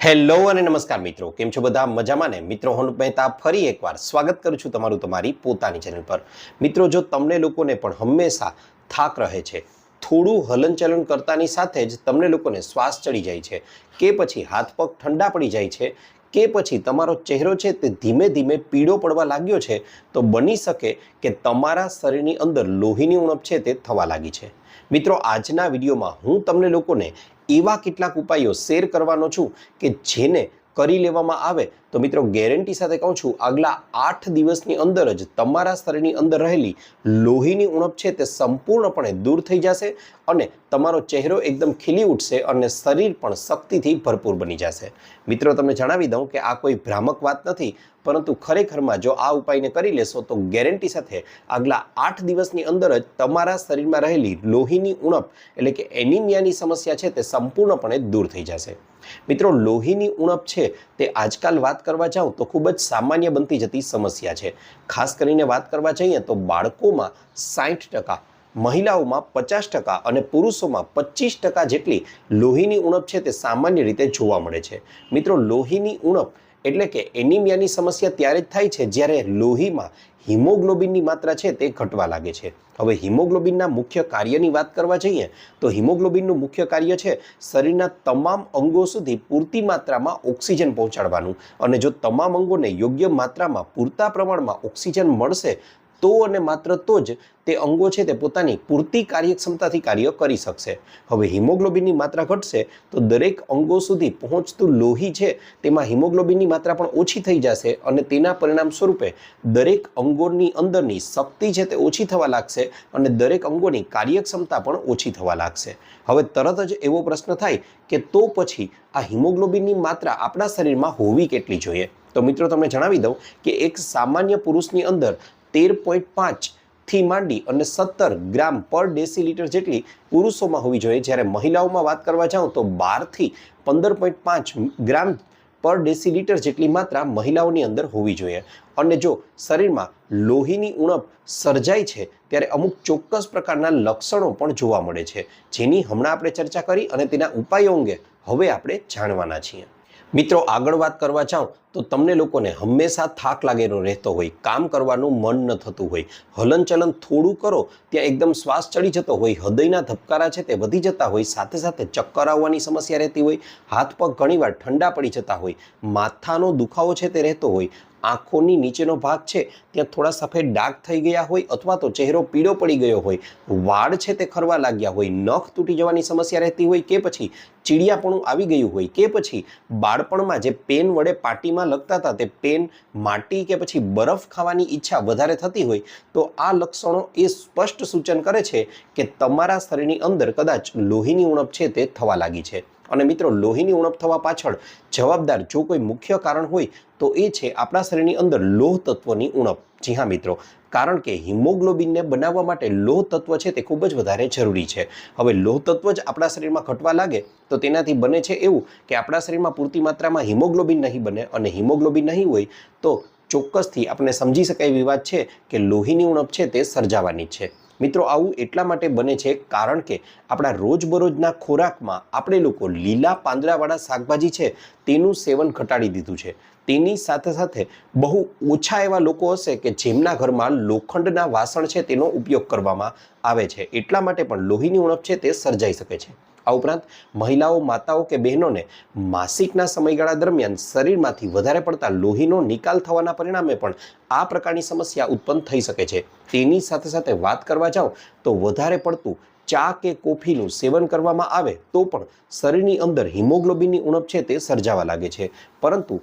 Hello અને નમસ્કાર મિત્રો, કેમ છો બધા? મજામાં ને? મિત્રો હું મહેતા ફરી એકવાર સ્વાગત કરું છું તમારું તમારી પોતાની ચેનલ પર। મિત્રો જો તમને લોકોને પણ હંમેશા થાક રહે છે, થોડું હલનચલન કરતાની સાથે જ તમને લોકોને શ્વાસ ચડી જાય છે કે પછી હાથ પગ ઠંડા પડી જાય છે કે પછી તમારો ચહેરો છે તે ધીમે ધીમે પીળો પડવા લાગ્યો છે, તો બની શકે કે તમારા શરીરની અંદર લોહીની ઉણપ છે તે થવા લાગી છે। મિત્રો આજના વિડીયોમાં હું તમને લોકોને એવા કેટલાક ઉપાયો શેર કરવાનો છું કે જેને કરી લેવામાં આવે તો મિત્રો ગેરંટી સાથે કહું છું આગલા 8 દિવસની અંદર જ તમારા શરીરની અંદર રહેલી લોહીની ઉણપ છે તે સંપૂર્ણપણે દૂર થઈ જશે અને તમારો ચહેરો એકદમ ખીલી ઉઠશે અને શરીર પણ શક્તિથી ભરપૂર બની જશે। મિત્રો તમને જણાવી દઉં કે આ કોઈ ભ્રામક વાત નથી, પરંતુ ખરેખરમાં જો આ ઉપાયને કરી લેશો તો ગેરંટી સાથે આગલા 8 દિવસની અંદર જ તમારા શરીરમાં રહેલી લોહીની ઉણપ એટલે કે એનિમિયાની સમસ્યા છે તે સંપૂર્ણપણે દૂર થઈ જશે। મિત્રો લોહીની ઉણપ છે તે આજકાલ વાત કરવા જાઉં તો ખૂબ જ સામાન્ય બનતી જતી સમસ્યા છે। ખાસ કરીને વાત કરવા જઈએ તો બાળકોમાં 60%, મહિલાઓમાં 50% અને પુરુષોમાં 25% જેટલી લોહીની ઉણપ છે તે સામાન્ય રીતે જોવા મળે છે। મિત્રો લોહીની ઉણપ એટલે કે એનિમિયાની સમસ્યા ત્યારે જ થાય છે જ્યારે લોહીમાં હિમોગ્લોબિનની માત્રા છે તે ઘટવા લાગે છે। હવે હિમોગ્લોબિનના મુખ્ય કાર્યની વાત કરવા જઈએ તો હિમોગ્લોબિનનું મુખ્ય કાર્ય છે શરીરના તમામ અંગો સુધી પૂરતી માત્રામાં ઓક્સિજન પહોંચાડવાનું, અને જો તમામ અંગોને યોગ્ય માત્રામાં પૂરતા પ્રમાણમાં ઓક્સિજન મળશે તો અને માત્ર તો જ તે અંગો છે તે પોતાની પૂરતી કાર્યક્ષમતાથી કાર્ય કરી શકશે। હવે હિમોગ્લોબિનની માત્રા ઘટશે તો દરેક અંગો સુધી પહોંચતું લોહી છે તેમાં હિમોગ્લોબિનની માત્રા પણ ઓછી થઈ જશે અને તેના પરિણામ સ્વરૂપે દરેક અંગોની અંદરની શક્તિ છે તે ઓછી થવા લાગશે અને દરેક અંગોની કાર્યક્ષમતા પણ ઓછી થવા લાગશે। હવે તરત જ એવો પ્રશ્ન થાય કે તો પછી આ હિમોગ્લોબિનની માત્રા આપણા શરીરમાં હોવી કેટલી જોઈએ? તો મિત્રો તમને જણાવી દઉં કે એક સામાન્ય પુરુષની અંદર 13.5 થી માંડી અને 17 ગ્રામ પર ડેસીલીટર જેટલી પુરુષોમાં હોવી જોઈએ, જ્યારે મહિલાઓમાં વાત કરવા જાઉં તો 12 થી 15.5 ગ્રામ પર ડેસીલીટર જેટલી માત્રા મહિલાઓની અંદર હોવી જોઈએ। અને જો શરીરમાં લોહીની ઉણપ સર્જાય છે ત્યારે અમુક ચોક્કસ પ્રકારના લક્ષણો પણ જોવા મળે છે, જેની હમણાં આપણે ચર્ચા કરી અને તેના ઉપાયો અંગે હવે આપણે જાણવાના છીએ। મિત્રો આગળ વાત કરવા જાઉં તો તમને લોકોને હંમેશા થાક લાગેલો રહેતો હોય, કામ કરવાનું મન ન થતું હોય, હલનચલન થોડું કરો ત્યાં એકદમ શ્વાસ ચડી જતો હોય, હૃદયના ધબકારા છે તે વધી જતા હોય, સાથે સાથે ચક્કર આવવાની સમસ્યા રહેતી હોય, હાથ પગ ઘણીવાર ઠંડા પડી જતા હોય, માથાનો દુખાવો છે તે રહેતો હોય, આંખોની નીચેનો ભાગ છે ત્યાં થોડા સફેદ ડાઘ થઈ ગયા હોય અથવા તો ચહેરો પીળો પડી ગયો હોય, વાળ છે તે ખરવા લાગ્યા હોય, નખ તૂટી જવાની સમસ્યા રહેતી હોય કે પછી ચીડિયાપણું આવી ગયું હોય કે પછી બાળપણમાં જે પેન વડે પાટીમાં લગતા હતા તે પેન, માટી કે પછી બરફ ખાવાની ઈચ્છા વધારે થતી હોય, તો આ લક્ષણો એ સ્પષ્ટ સૂચન કરે છે કે તમારા શરીરની અંદર કદાચ લોહીની ઉણપ છે તે થવા લાગી છે। અને મિત્રો લોહીની ઉણપ થવા પાછળ જવાબદાર જો કોઈ મુખ્ય કારણ હોય તો એ છે આપણા શરીરની અંદર લોહ તત્વની ઉણપ। જી હા મિત્રો, કારણ કે હિમોગ્લોબિનને બનાવવા માટે લોહ તત્વ છે તે ખૂબ જ વધારે જરૂરી છે। હવે લોહ તત્વ જ આપણા શરીરમાં ઘટવા લાગે તો તેનાથી બને છે એવું કે આપણા શરીરમાં પૂરતી માત્રામાં હિમોગ્લોબિન નહીં બને, અને હિમોગ્લોબિન નહીં હોય તો ચોક્કસથી આપણે સમજી શકાય એવી વાત છે કે લોહીની ઉણપ છે તે સર્જાવાની છે। મિત્રો આવું એટલા માટે બને છે કારણ કે આપણા રોજબરોજના ખોરાકમાં આપણે લોકો લીલા પાંદડાવાળા શાકભાજી છે તેનું સેવન ઘટાડી દીધું છે। તેની સાથે સાથે બહુ ઓછા એવા લોકો હશે કે જેમના ઘરમાં લોખંડના વાસણ છે તેનો ઉપયોગ કરવામાં આવે છે, એટલા માટે પણ લોહીની ઉણપ છે તે સર્જાઈ શકે છે। આ ઉપરાંત મહિલાઓ, માતાઓ કે બહેનોને માસિકના સમયગાળા દરમિયાન શરીરમાંથી વધારે પડતા લોહીનો નિકાલ થવાના પરિણામે પણ આ પ્રકારની સમસ્યા ઉત્પન્ન થઈ શકે છે। તેની સાથે સાથે વાત કરવા જાઉં તો વધારે પડતું ચા કે કોફીનું સેવન કરવામાં આવે તો પણ શરીરની અંદર હિમોગ્લોબિનની ઉણપ છે તે સર્જાવા લાગે છે, પરંતુ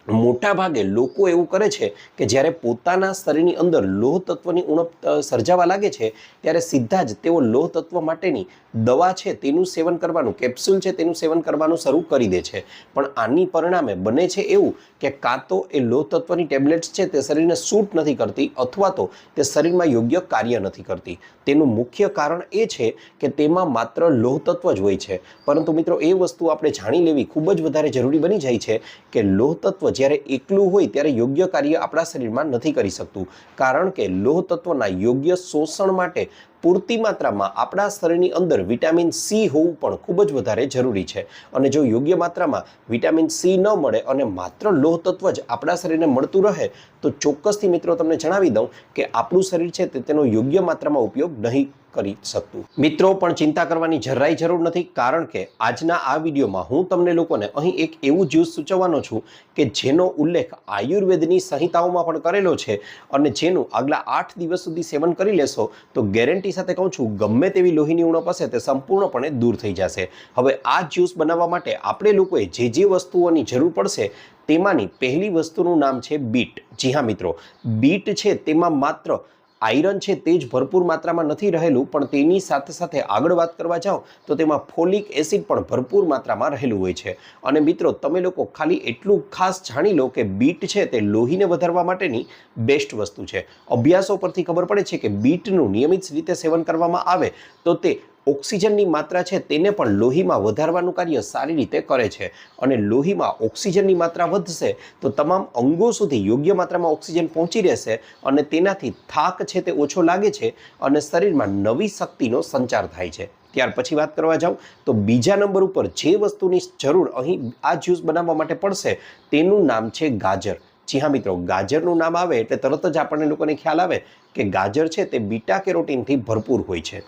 મોટા ભાગે લોકો એવું કરે છે કે જ્યારે પોતાના શરીરની અંદર લોહ તત્વની ઉણપ સર્જાવા લાગે છે ત્યારે સીધા જ તેઓ લોહ તત્વ માટેની દવા છે તેનું સેવન કરવાનું, કેપ્સ્યુલ છે તેનું સેવન કરવાનું શરૂ કરી દે છે। પણ આની પરિણામે બને છે એવું કે કાં તો એ લોહ તત્વની ટેબ્લેટ્સ છે તે શરીરને સૂટ નથી કરતી અથવા તો તે શરીરમાં યોગ્ય કાર્ય નથી કરતી। તેનું મુખ્ય કારણ એ છે કે તેમાં માત્ર લોહ તત્વ જ હોય છે, પરંતુ મિત્રો એ વસ્તુ આપણે જાણી લેવી ખૂબ જ વધારે જરૂરી બની જાય છે કે લોહ તત્વ જ્યારે એકલું હોય ત્યારે યોગ્ય કાર્ય આપણા શરીરમાં નથી કરી શકતું, કારણ કે લોહ તત્વના યોગ્ય શોષણ માટે પૂરતી માત્રામાં આપણા શરીરની અંદર વિટામિન સી હોવું પણ ખૂબ જ વધારે જરૂરી છે. અને જો યોગ્ય માત્રામાં વિટામિન સી ન મળે અને માત્ર લોહ તત્વ જ આપણા શરીરને મળતું રહે તો ચોક્કસથી મિત્રો તમને જણાવી દઉં કે આપણું શરીર છે તેનો યોગ્ય માત્રામાં ઉપયોગ નહીં કરી શકતું. મિત્રો પણ ચિંતા કરવાની જરાય જરૂર નથી, કારણ કે આજના આ વિડીયોમાં હું તમને લોકોને અહીં એક એવું જ્યુસ સૂચવવાનો છું કે જેનો ઉલ્લેખ આયુર્વેદની સંહિતાઓમાં પણ કરેલો છે અને જેનું આગલા 8 દિવસ સુધી સેવન કરી લેશો તો ગેરંટી સાથે કહું છું ગમે તેવી લોહીની ઉણપ હશે તે સંપૂર્ણપણે દૂર થઈ જશે. હવે આ જ્યુસ બનાવવા માટે આપણે લોકોએ જે વસ્તુઓની જરૂર પડશે તેમાંની પહેલી વસ્તુનું નામ છે બીટ. જી હા મિત્રો, બીટ છે તેમાં માત્ર આયરન છે તે જ ભરપૂર માત્રામાં નથી રહેલું, પણ તેની સાથે સાથે આગળ વાત કરવા જાઓ તો તેમાં ફોલિક એસિડ પણ ભરપૂર માત્રામાં રહેલું હોય છે. અને મિત્રો તમે લોકો ખાલી એટલું ખાસ જાણી લો કે બીટ છે તે લોહીને વધારવા માટેની બેસ્ટ વસ્તુ છે. અભ્યાસો પરથી ખબર પડે છે કે બીટનું નિયમિત રીતે સેવન કરવામાં આવે તો તે ઓક્સિજનની માત્રા છે તેને પણ લોહીમાં વધારવાનું કાર્ય સારી રીતે કરે છે. અને લોહીમાં ઓક્સિજનની માત્રા વધશે તો તમામ અંગો સુધી યોગ્ય માત્રામાં ઓક્સિજન પહોંચી રહેશે અને તેનાથી થાક છે તે ઓછો લાગે છે અને શરીરમાં નવી શક્તિનો સંચાર થાય છે. ત્યાર પછી વાત કરવા જાઉં તો બીજા નંબર ઉપર જે વસ્તુની જરૂર અહીં આ જ્યુસ બનાવવા માટે પડશે તેનું નામ છે ગાજર. જી હા મિત્રો, ગાજરનું નામ આવે એટલે તરત જ આપણને લોકોને ખ્યાલ આવે કે ગાજર છે તે બીટા કેરોટીનથી ભરપૂર હોય છે.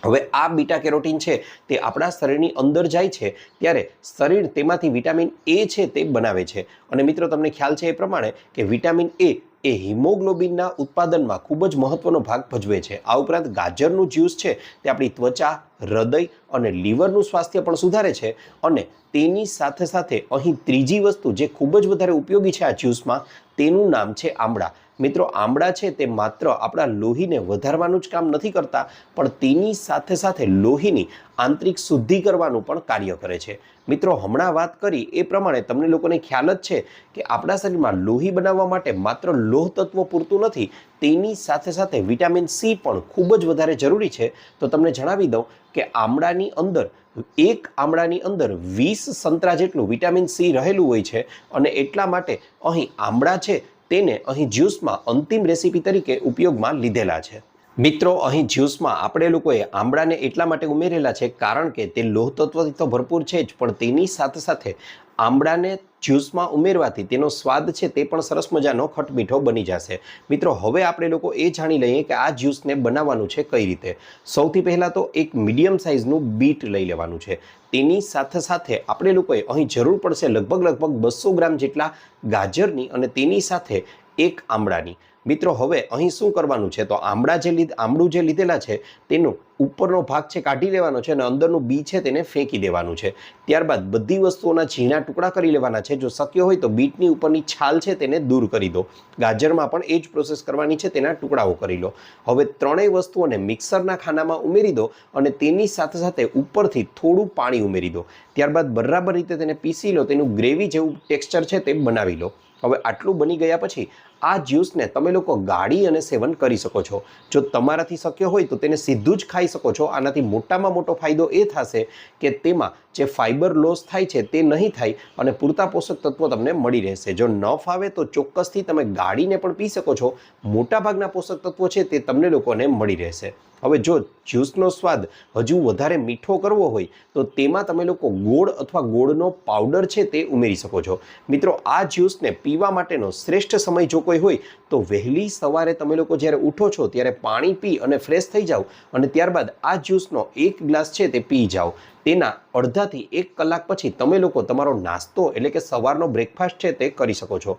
હવે આ બીટા કેરોટીન છે તે આપણા શરીરની અંદર જાય છે ત્યારે શરીર તેમાંથી વિટામિન એ છે તે બનાવે છે. અને મિત્રો તમને ખ્યાલ છે એ પ્રમાણે કે વિટામિન એ હિમોગ્લોબિનના ઉત્પાદનમાં ખૂબ જ મહત્વનો ભાગ ભજવે છે. આ ઉપરાંત ગાજરનું જ્યુસ છે તે આપણી ત્વચા, હૃદય અને લીવરનું સ્વાસ્થ્ય પણ સુધારે છે. અને તેની સાથે સાથે અહીં ત્રીજી વસ્તુ જે ખૂબ જ વધારે ઉપયોગી છે આ જ્યુસમાં તેનું નામ છે આમળા. મિત્રો આમળા છે તે માત્ર આપણા લોહીને વધારવાનું જ કામ નથી કરતા, પણ તેની સાથે સાથે લોહીની આંતરિક શુદ્ધિ કરવાનું પણ કાર્ય કરે છે. મિત્રો હમણાં વાત કરી એ પ્રમાણે તમને લોકોને ખ્યાલ જ છે કે આપણા શરીરમાં લોહી બનાવવા માટે માત્ર લોહ તત્વ પૂરતું નથી, તેની સાથે સાથે વિટામિન સી પણ ખૂબ જ વધારે જરૂરી છે. તો તમને જણાવી દઉં કે એક આમળાની અંદર 20 સંતરા જેટલું વિટામિન સી રહેલું હોય છે. અને એટલા માટે અહીં આમળા છે તેને અહીં જ્યુસમાં અંતિમ રેસીપી તરીકે ઉપયોગમાં લીધેલા છે. મિત્રો અહીં જ્યુસમાં આપણે લોકોએ આમળાને એટલા માટે ઉમેરેલા છે કારણ કે તે લોહ તત્વથી તો ભરપૂર છે જ, પણ તેની સાથે સાથે આમળાને જ્યુસમાં ઉમેરવાથી તેનો સ્વાદ છે તે પણ સરસ મજાનો ખટમીઠો બની જશે. મિત્રો હવે આપણે લોકો એ જાણી લઈએ કે આ જ્યુસને બનાવવાનું છે કઈ રીતે. સૌથી પહેલાં તો એક મીડિયમ સાઇઝનું બીટ લઈ લેવાનું છે. તેની સાથે સાથે આપણે લોકોએ અહીં જરૂર પડશે લગભગ 200 ગ્રામ જેટલા ગાજરની અને તેની સાથે એક આમળાની. મિત્રો હવે અહીં શું કરવાનું છે તો આમળું જે લીધેલા છે તેનો ઉપરનો ભાગ છે કાઢી લેવાનો છે અને અંદરનું બી છે તેને ફેંકી દેવાનું છે. ત્યારબાદ બધી વસ્તુઓના ઝીણા ટુકડા કરી લેવાના છે. જો શક્ય હોય તો બીટની ઉપરની છાલ છે તેને દૂર કરી દો. ગાજરમાં પણ એ જ પ્રોસેસ કરવાની છે, તેના ટુકડાઓ કરી લો. હવે ત્રણેય વસ્તુઓને મિક્સરના ખાનામાં ઉમેરી દો અને તેની સાથે સાથે ઉપરથી થોડું પાણી ઉમેરી દો. ત્યારબાદ બરાબર રીતે તેને પીસી લો, તેનું ગ્રેવી જેવું ટેક્સચર છે તે બનાવી લો. હવે આટલું બની ગયા પછી આ જ્યુસને તમે લોકો ગાળી અને સેવન કરી શકો છો. જો તમારાથી શક્ય હોય તો તેને સીધું જ ખાઈ શકો છો. આનાથી મોટામાં મોટો ફાયદો એ થશે કે તેમાં જે ફાઇબર લોસ થાય છે તે નહીં થાય અને પૂરતા પોષક તત્વો તમને મળી રહેશે. જો ન ફાવે તો ચોક્કસથી તમે ગાળીને પણ પી શકો છો. મોટાભાગના પોષક તત્વો છે તે તમને લોકોને મળી રહેશે. હવે જો જ્યુસનો સ્વાદ હજુ વધારે મીઠો કરવો હોય તો તેમાં તમે લોકો ગોળ અથવા ગોળનો પાવડર છે તે ઉમેરી શકો છો. મિત્રો આ જ્યુસને પીવા માટેનો શ્રેષ્ઠ સમય જો કોઈ હોય તો વહેલી સવારે તમે લોકો જ્યારે ઉઠો છો ત્યારે પાણી પી અને ફ્રેશ થઈ જાઓ અને ત્યારબાદ આ જ્યુસનો 1 ગ્લાસ છે તે પી જાઓ. તેના અડધાથી 1 કલાક પછી તમે લોકો તમારો નાસ્તો એટલે કે સવારનો બ્રેકફાસ્ટ છે તે કરી શકો છો.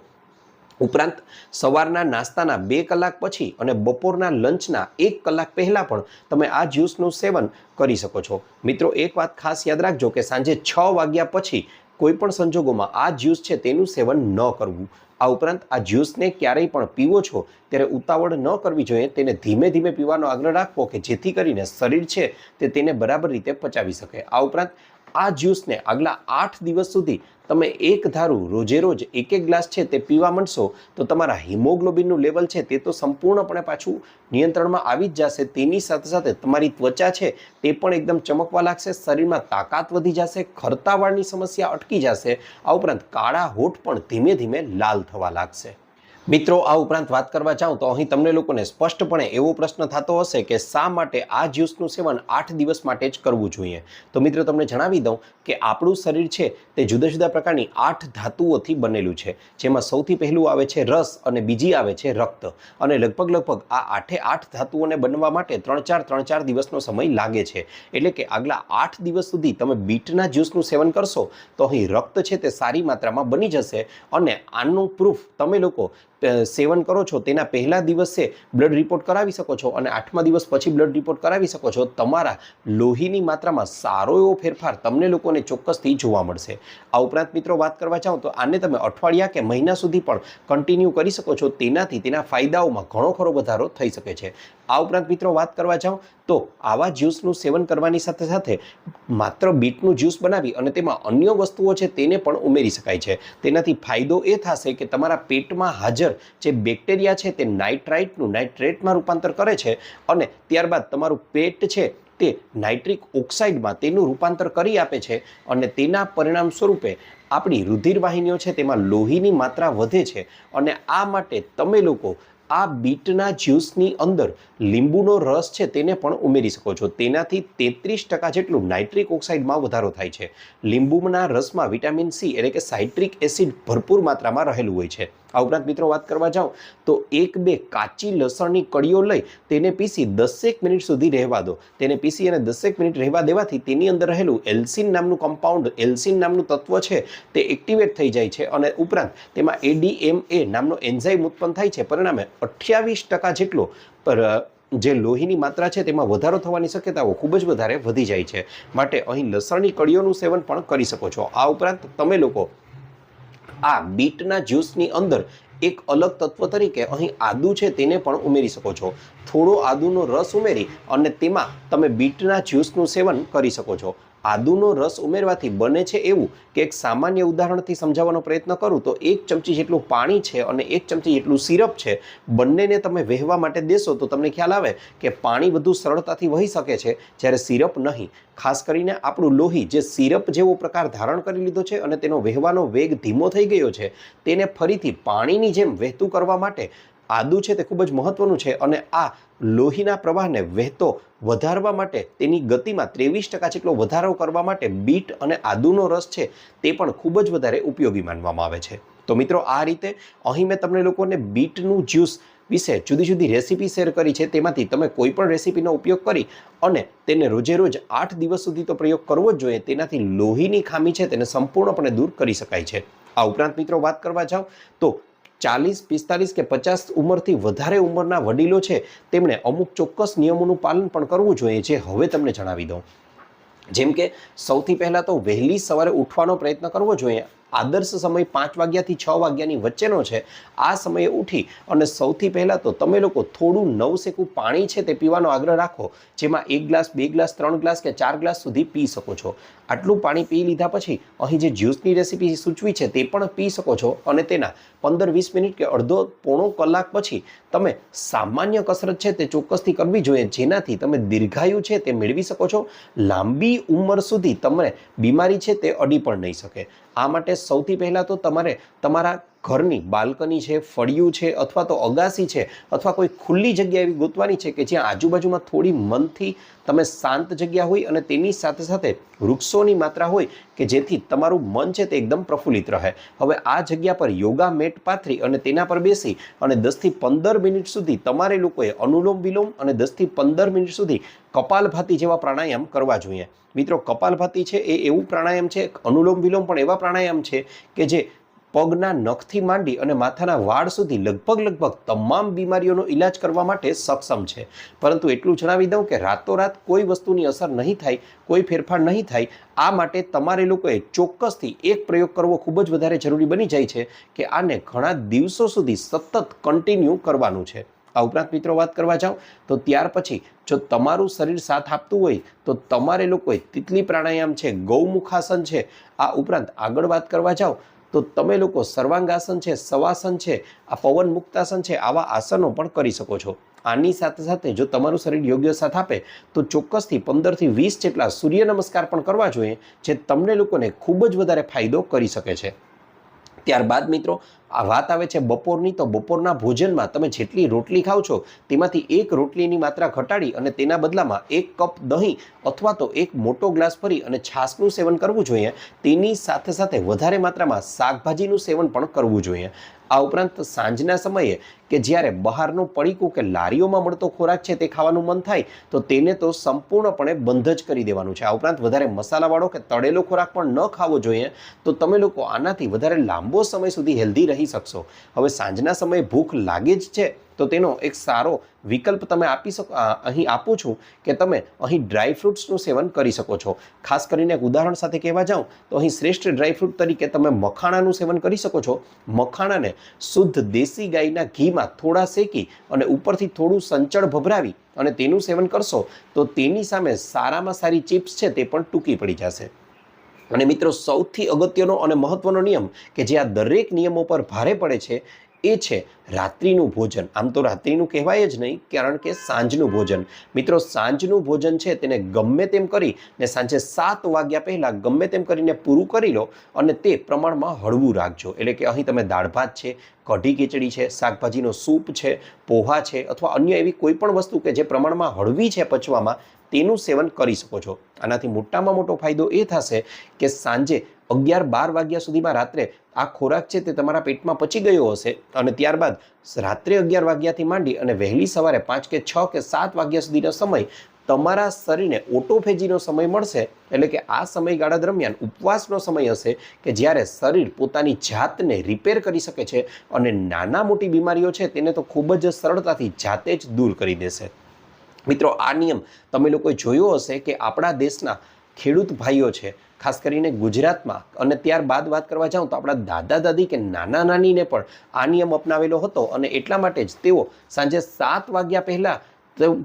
ઉપરાંત સવારના નાસ્તાના 2 કલાક પછી અને બપોરના લંચના 1 કલાક પહેલાં પણ તમે આ જ્યુસનું સેવન કરી શકો છો. મિત્રો એક વાત ખાસ યાદ રાખજો કે સાંજે 6 વાગ્યા પછી કોઈ પણ સંજોગોમાં આ જ્યુસ છે તેનું સેવન ન કરવું. આ ઉપરાંત આ જ્યુસને ક્યારેય પણ પીવો છો ત્યારે ઉતાવળ ન કરવી જોઈએ. તેને ધીમે ધીમે પીવાનો આગ્રહ રાખવો કે જેથી કરીને શરીર છે તે તેને બરાબર રીતે પચાવી શકે. આ ઉપરાંત આ જ્યુસને આગલા 8 દિવસ સુધી તમે એક ધારું રોજે રોજ એક ગ્લાસ છે તે પીવા માંડશો તો તમારા હિમોગ્લોબિનનું લેવલ છે તે તો સંપૂર્ણપણે પાછું નિયંત્રણમાં આવી જ જશે. તેની સાથે સાથે તમારી ત્વચા છે તે પણ એકદમ ચમકવા લાગશે, શરીરમાં તાકાત વધી જશે, ખરતા વાળની સમસ્યા અટકી જશે. આ ઉપરાંત કાળા હોઠ પણ ધીમે ધીમે લાલ થવા લાગશે. મિત્રો, આ ઉપરાંત વાત કરવા જાઉં તો અહીં તમને લોકોને સ્પષ્ટપણે એવો પ્રશ્ન થતો હશે કે શા માટે આ જ્યુસનું સેવન 8 દિવસ માટે જ કરવું જોઈએ. તો મિત્રો, તમને જણાવી દઉં કે આપણું શરીર છે તે જુદા જુદા પ્રકારની 8 ધાતુઓથી બનેલું છે, જેમાં સૌથી પહેલું આવે છે રસ અને બીજી આવે છે રક્ત. અને લગભગ આ 8 ધાતુઓને બનવા માટે 3-4 દિવસનો સમય લાગે છે. એટલે કે આગલા 8 દિવસ સુધી તમે બીટના જ્યુસનું સેવન કરશો તો અહીં રક્ત છે તે સારી માત્રામાં બની જશે. અને આનું પ્રૂફ તમે લોકો સેવન કરો છો તેના પહેલા દિવસે બ્લડ રિપોર્ટ કરાવી શકો છો અને 8મા દિવસ પછી બ્લડ રિપોર્ટ કરાવી શકો છો. તમારા લોહીની માત્રામાં સારો એવો ફેરફાર તમને લોકોને ચોક્કસથી જોવા મળશે. આ ઉપરાંત મિત્રો, વાત કરવા જાઉં તો આને તમે અઠવાડિયા કે મહિના સુધી પણ કન્ટિન્યુ કરી શકો છો. તેનાથી તેના ફાયદાઓમાં ઘણો ખરો વધારો થઈ શકે છે. આ ઉપરાંત મિત્રો, વાત કરવા જાઉં તો આવા જ્યુસનું સેવન કરવાની સાથે સાથે માત્ર બીટનું જ્યુસ બનાવી અને તેમાં અન્ય વસ્તુઓ છે તેને પણ ઉમેરી શકાય છે. તેનાથી ફાયદો એ થશે કે તમારા પેટમાં હાજર જે બેક્ટેરિયા છે તે નાઇટ્રેટમાં રૂપાંતર કરે છે અને ત્યારબાદ તમારું પેટ છે તે નાઇટ્રિક ઓક્સાઇડમાં તેનું રૂપાંતર કરી આપે છે અને તેના પરિણામ સ્વરૂપે આપણી રુધિર વાહિનીઓ છે તેમાં લોહીની માત્રા વધે છે. અને આ માટે તમે લોકો આ બીટના જ્યુસની અંદર લીંબુનો રસ છે તેને પણ ઉમેરી શકો છો. તેનાથી 33% જેટલું નાઇટ્રિક ઓક્સાઇડમાં વધારો થાય છે. લીંબુના રસમાં વિટામિન સી એટલે કે સાઇટ્રિક એસિડ ભરપૂર માત્રામાં રહેલું હોય છે. આ ઉપરાંત મિત્રો, વાત કરવા જાઉં તો 1-2 કાચી લસણની કળીઓ લઈ તેને પીસી 10 મિનિટ સુધી રહેવા દો. તેને પીસી અને 10 મિનિટ રહેવા દેવાથી તેની અંદર રહેલું એલ્સિન નામનું કમ્પાઉન્ડ, એલ્સિન નામનું તત્વ છે તે એક્ટિવેટ થઈ જાય છે અને ઉપરાંત તેમાં ADMA નામનો એન્ઝાઇમ ઉત્પન્ન થાય છે. પરિણામે 28% જેટલો જે લોહીની માત્રા છે તેમાં વધારો થવાની શક્યતાઓ ખૂબ જ વધારે વધી જાય છે. માટે અહીં લસણની કળીઓનું સેવન પણ કરી શકો છો. આ ઉપરાંત તમે લોકો આ બીટના જ્યુસની અંદર એક અલગ તત્વ તરીકે અહીં આદુ છે તેને પણ ઉમેરી શકો છો. થોડો આદુનો રસ ઉમેરી અને તેમાં તમે બીટના જ્યુસનું સેવન કરી શકો છો. આદુનો રસ ઉમેરવાથી બને છે એવું કે એક સામાન્ય ઉદાહરણથી સમજાવવાનો પ્રયત્ન કરું તો 1 ચમચી જેટલું પાણી છે અને 1 ચમચી જેટલું સિરપ છે, બંનેને તમે વહેવા માટે દેશો તો તમને ખ્યાલ આવે કે પાણી વધુ સરળતાથી વહી શકે છે, જ્યારે સિરપ નહીં. ખાસ કરીને આપણું લોહી જે સિરપ જેવો પ્રકાર ધારણ કરી લીધો છે અને તેનો વહેવાનો વેગ ધીમો થઈ ગયો છે, તેને ફરીથી પાણીની જેમ વહેતું કરવા માટે આદુ છે તે ખૂબ જ મહત્વનું છે. અને આ લોહીના પ્રવાહને વહેતો વધારવા માટે તેની ગતિમાં 23% જેટલો વધારો કરવા માટે બીટ અને આદુનો રસ છે તે પણ ખૂબ જ વધારે ઉપયોગી માનવામાં આવે છે. તો મિત્રો, આ રીતે અહીં મેં તમને લોકોને બીટનું જ્યુસ વિશે જુદી જુદી રેસીપી શેર કરી છે. તેમાંથી તમે કોઈ પણ રેસીપીનો ઉપયોગ કરી અને તેને રોજે રોજ 8 દિવસ સુધી તો પ્રયોગ કરવો જ જોઈએ. તેનાથી લોહીની ખામી છે તેને સંપૂર્ણપણે દૂર કરી શકાય છે. આ ઉપરાંત મિત્રો, વાત કરવા જાઉં તો 40, 45 કે 50 ઉંમરથી વધારે ઉંમરના વડીલો છે તેમણે અમુક ચોક્કસ નિયમોનું પાલન પણ કરવું જોઈએ, જે હવે તમને જણાવી દઉં. જેમ કે સૌથી પહેલાં તો વહેલી સવારે ઉઠવાનો પ્રયત્ન કરવો જોઈએ. આદર્શ સમય 5 વાગ્યાથી 6 વાગ્યાની વચ્ચેનો છે. આ સમયે ઉઠી અને સૌથી પહેલાં તો તમે લોકો થોડું નવસેકું પાણી છે તે પીવાનો આગ્રહ રાખો, જેમાં 1 ગ્લાસ, 2 ગ્લાસ, 3 ગ્લાસ કે 4 ગ્લાસ સુધી પી શકો છો. આટલું પાણી પી લીધા પછી અહીં જે જ્યુસની રેસીપી સૂચવી છે તે પણ પી શકો છો અને તેના 15-20 મિનિટ કે પોણો કલાક પછી તમે સામાન્ય કસરત છે તે ચોક્કસથી કરવી જોઈએ, જેનાથી તમે દીર્ઘાયુ છે તે મેળવી શકો છો. લાંબી ઉંમર સુધી તમને બીમારી છે તે અડી પણ નહીં શકે. આ માટે સૌથી પહેલાં તો તમારે તમારા ઘરની બાલ્કની છે, ફળિયું છે અથવા તો અગાસી છે અથવા કોઈ ખુલ્લી જગ્યા એવી ગોતવાની છે કે જ્યાં આજુબાજુમાં થોડી મનથી તમે શાંત જગ્યા હોય અને તેની સાથે સાથે વૃક્ષોની માત્રા હોય કે જેથી તમારું મન છે તે એકદમ પ્રફુલ્લિત રહે. હવે આ જગ્યા પર યોગા મેટ પાથરી અને તેના પર બેસી અને 10 થી 15 મિનિટ સુધી તમારે લોકોએ અનુલોમ વિલોમ અને 10 થી 15 મિનિટ સુધી કપાલભાતિ જેવા પ્રાણાયામ કરવા જોઈએ. મિત્રો, કપાલભાતિ છે એ એવું પ્રાણાયામ છે, અનુલોમ વિલોમ પણ એવા પ્રાણાયામ છે કે જે પગના નખથી માંડી અને માથાના વાળ સુધી લગભગ તમામ બીમારીઓનો ઈલાજ કરવા માટે સક્ષમ છે. પરંતુ એટલું જણાવી દઉં કે રાતોરાત કોઈ વસ્તુની અસર નહીં થાય, કોઈ ફેરફાર નહીં થાય. આ માટે તમારે લોકોએ ચોક્કસથી એક પ્રયોગ કરવો ખૂબ જ વધારે જરૂરી બની જાય છે કે આને ઘણા દિવસો સુધી સતત કન્ટિન્યુ કરવાનું છે. આ ઉપરાંત મિત્રો વાત કરવા જાઓ તો ત્યાર પછી જો તમારું શરીર સાથ આપતું હોય તો તમારે લોકોએ તિતલી પ્રાણાયામ છે, ગૌમુખાસન છે, આ ઉપરાંત આગળ વાત કરવા જાઓ તો તમે લોકો સર્વાંગાસન છે, શવાસન છે, આ પવન મુક્તાસન છે, આવા આસનો પણ કરી શકો છો। આની સાથે સાથે જો તમારું શરીર યોગ્ય સાથ આપે તો ચોક્કસથી 15 થી 20 જેટલા સૂર્ય નમસ્કાર પણ કરવા જોઈએ, જે તમને લોકોને ખૂબ જ વધારે ફાયદો કરી શકે છે। ત્યારબાદ મિત્રો આ વાત આવે છે બપોરની, તો બપોરના ભોજનમાં તમે જેટલી રોટલી ખાવ છો તેમાંથી એક રોટલીની માત્રા ઘટાડી અને તેના બદલામાં 1 કપ દહીં અથવા તો એક મોટો ગ્લાસ ભરી અને છાશનું સેવન કરવું જોઈએ। તેની સાથે સાથે વધારે માત્રામાં શાકભાજીનું સેવન પણ કરવું જોઈએ। આ ઉપરાંત સાંજના સમયે કે જ્યારે બહારનું પડીકું કે લારીઓમાં મળતો ખોરાક છે તે ખાવાનું મન થાય તો તેને તો સંપૂર્ણપણે બંધ જ કરી દેવાનું છે। આ ઉપરાંત વધારે મસાલાવાળો કે તળેલો ખોરાક પણ ન ખાવો જોઈએ, તો તમે લોકો આનાથી વધારે લાંબો સમય સુધી હેલ્ધી રહી શકશો। હવે સાંજના સમયે ભૂખ લાગે જ છે તો તેનો એક સારો વિકલ્પ તમે આપી શકો, અહીં આપું છું કે તમે અહીં ડ્રાય ફ્રૂટ્સનું સેવન કરી શકો છો। ખાસ કરીને એક ઉદાહરણ સાથે કહેવા જાઉં તો અહીં શ્રેષ્ઠ ડ્રાય ફ્રૂટ તરીકે તમે મખાણાનું સેવન કરી શકો છો। મખાણાને શુદ્ધ દેશી ગાયના ઘીમાં થોડા શેકી અને ઉપરથી થોડું સંચળ ભભરાવી અને તેનું સેવન કરશો તો તેની સામે સારામાં સારી ચિપ્સ છે તે પણ ટૂંકી પડી જશે। અને મિત્રો સૌથી અગત્યનો અને મહત્વનો નિયમ કે જે આ દરેક નિયમો પર ભારે પડે છે એ છે રાત્રિનું ભોજન। આમ તો રાત્રિનું કહેવાય જ નહીં, કારણ કે સાંજનું ભોજન। મિત્રો સાંજનું ભોજન છે તેને ગમે તેમ કરી ને સાંજે 7 વાગ્યા પહેલાં ગમે તેમ કરીને પૂરું કરી લો અને તે પ્રમાણમાં હળવું રાખજો। એટલે કે અહીં તમે દાળ ભાત છે, કઢી ખીચડી છે, શાકભાજીનો સૂપ છે, પોહા છે અથવા અન્ય એવી કોઈ પણ વસ્તુ કે જે પ્રમાણમાં હળવી છે પચવામાં તેનું સેવન કરી શકો છો। આનાથી મોટામાં મોટો ફાયદો એ થશે કે સાંજે 11-12 વાગ્યા સુધીમાં રાત્રે આ ખોરાક છે તે તમારા પેટમાં પચી ગયો હશે અને ત્યારબાદ રાત્રે 11 વાગ્યાથી માંડી અને વહેલી સવારે 5 કે 6 કે 7 વાગ્યા સુધીનો સમય તમારા શરીરને ઓટોફેજીનો સમય મળશે। એટલે કે આ સમયગાળા દરમિયાન ઉપવાસનો સમય હશે કે જ્યારે શરીર પોતાની જાતને રિપેર કરી શકે છે અને નાના મોટી બીમારીઓ છે તેને તો ખૂબ જ સરળતાથી જાતે જ દૂર કરી દેશે। મિત્રો આ નિયમ તમે લોકોએ જોયો હશે કે આપણા દેશના ખેડૂત ભાઈઓ છે, ખાસ કરીને ગુજરાતમાં, અને ત્યારબાદ વાત કરવા જાઉં તો આપણા દાદા દાદી કે નાના નાનીને પણ આ નિયમ અપનાવેલો હતો અને એટલા માટે જ તેઓ સાંજે 7 વાગ્યા પહેલાં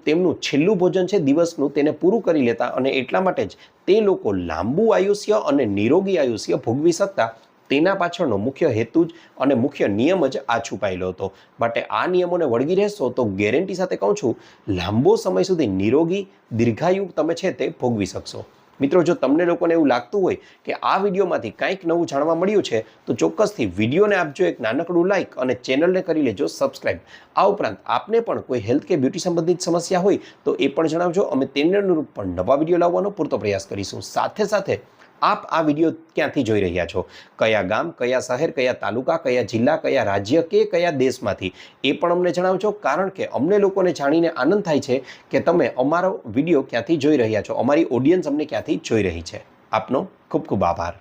તેમનું છેલ્લું ભોજન છે દિવસનું તેને પૂરું કરી લેતા અને એટલા માટે જ તે લોકો લાંબુ આયુષ્ય અને નિરોગી આયુષ્ય ભોગવી શકતા। તેના પાછળનો મુખ્ય હેતુ જ અને મુખ્ય નિયમ જ આ છુપાયેલો હતો। માટે આ નિયમોને વળગી રહેશો તો ગેરંટી સાથે કહું છું લાંબો સમય સુધી નિરોગી દીર્ઘાયુ તમે છે તે ભોગવી શકશો। મિત્રો જો તમને લોકોને એવું લાગતું હોય કે આ વિડીયોમાંથી કંઈક નવું જાણવા મળ્યું છે તો ચોક્કસથી વિડીયોને આપજો એક નાનકડું લાઇક અને ચેનલને કરી લેજો સબસ્ક્રાઇબ। આ ઉપરાંત આપને પણ કોઈ હેલ્થ કે બ્યુટી સંબંધિત સમસ્યા હોય તો એ પણ જણાવજો, અમે તેને અનુરૂપ પણ નવા વિડીયો લાવવાનો પૂરતો પ્રયાસ કરીશું। સાથે સાથે આપ આ વિડીયો ક્યાંથી જોઈ રહ્યા છો, કયા ગામ, કયા શહેર, કયા તાલુકા, કયા જિલ્લા, કયા રાજ્ય કે કયા દેશમાંથી, એ પણ અમને જણાવજો, કારણ કે અમને લોકોને જાણીને આનંદ થાય છે કે તમે અમારો વિડીયો ક્યાંથી જોઈ રહ્યા છો, અમારી ઓડિયન્સ અમને ક્યાંથી જોઈ રહી છે। આપનો ખૂબ ખૂબ આભાર।